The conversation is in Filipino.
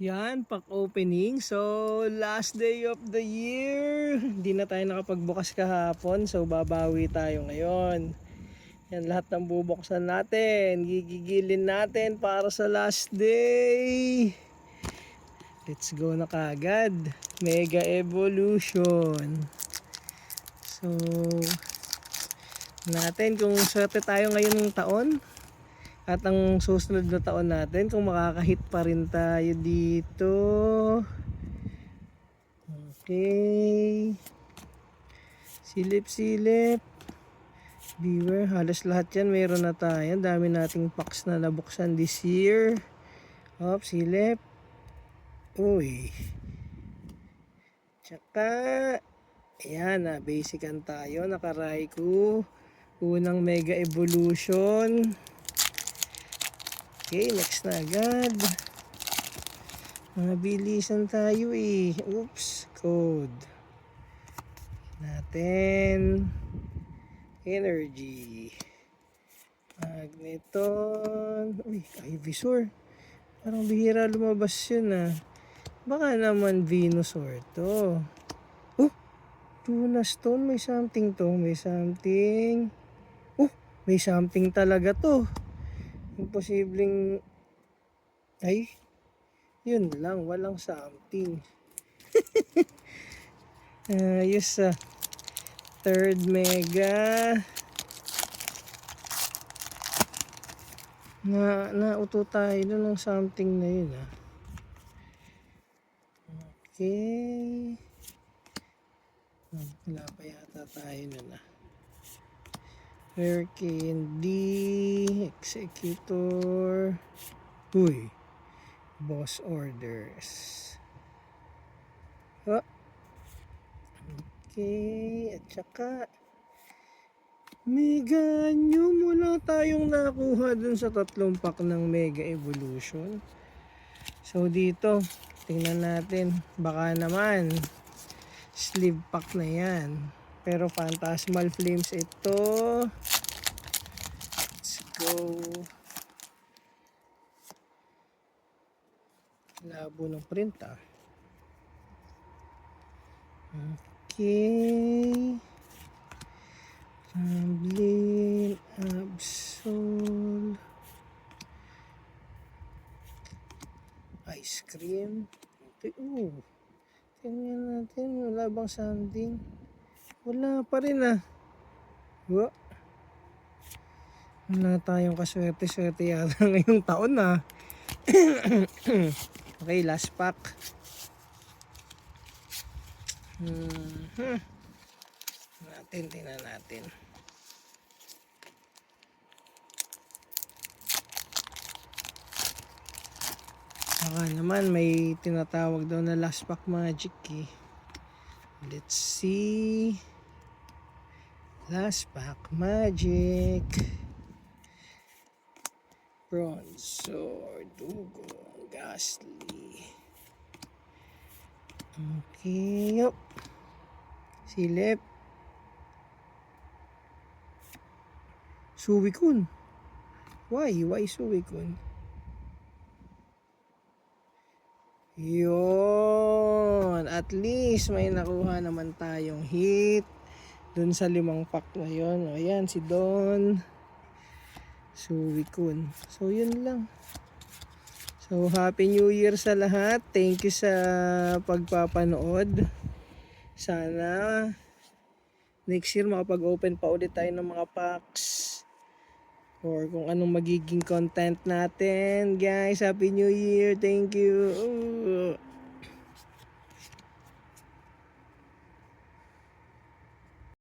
Yan, pack opening. So, last day of the year. Hindi na tayo nakapagbukas kahapon. So, babawi tayo ngayon. Yan, lahat ng bubuksan natin. Gigigilin natin para sa last day. Let's go na kagad. Mega Evolution. So, natin kung swerte tayo ngayon ng taon. At ang susunod na taon natin, kung makakahit pa rin tayo dito. Okay. Silip-silip. Beware. Halos lahat yan meron na tayo. Dami nating packs na nabuksan this year. Hop, silip. Uy. Tsaka, ayan na. Basican tayo. Naka-Raikou. Unang Mega Evolution. Okay, next na agad. Mabilisan tayo eh. Oops, code. Natin. Energy. Magneton. Uy, Ivysaur. Parang bihira lumabas yun ah. Baka naman Venusaur to. Oh, Tuna Stone. May something to. May something. Oh, may something talaga to. Imposibleng ay yun lang, walang something. Ayos ah. Third mega nauto tayo doon ng something na yun ah. Okay, wala pa yata tayo nun ah. Hurricane D, Executor. Uy, boss orders. Oh. Okay, at saka Mega New, mula tayong nakuha dun sa tatlong pack ng Mega Evolution. So dito, tingnan natin, baka naman sleeve pack na yan. Pero Phantasmal Flames ito. Let's go. Labo ng print ah. Okay. Ramblin, Absol, Ice Cream. Okay, tingnan natin, wala bang something? Wala pa rin ah. Wala tayong kaswerte-swerte yata ngayong taon ah. Okay, last pack. Tingnan natin. Baka naman may tinatawag daw na last pack magic eh. Let's see. Last pack magic. Bronzor, Dugong, Ghastly. Okay, yup. Silip. Suicune. Why Suicune? Yun. At least may nakuha naman tayong hit dun sa 5 pack na yun. Ayan, si Don. Suicune. So, yun lang. So, Happy New Year sa lahat. Thank you sa pagpapanood. Sana next year makapag-open pa ulit tayo ng mga packs. Or kung anong magiging content natin. Guys, Happy New Year. Thank you.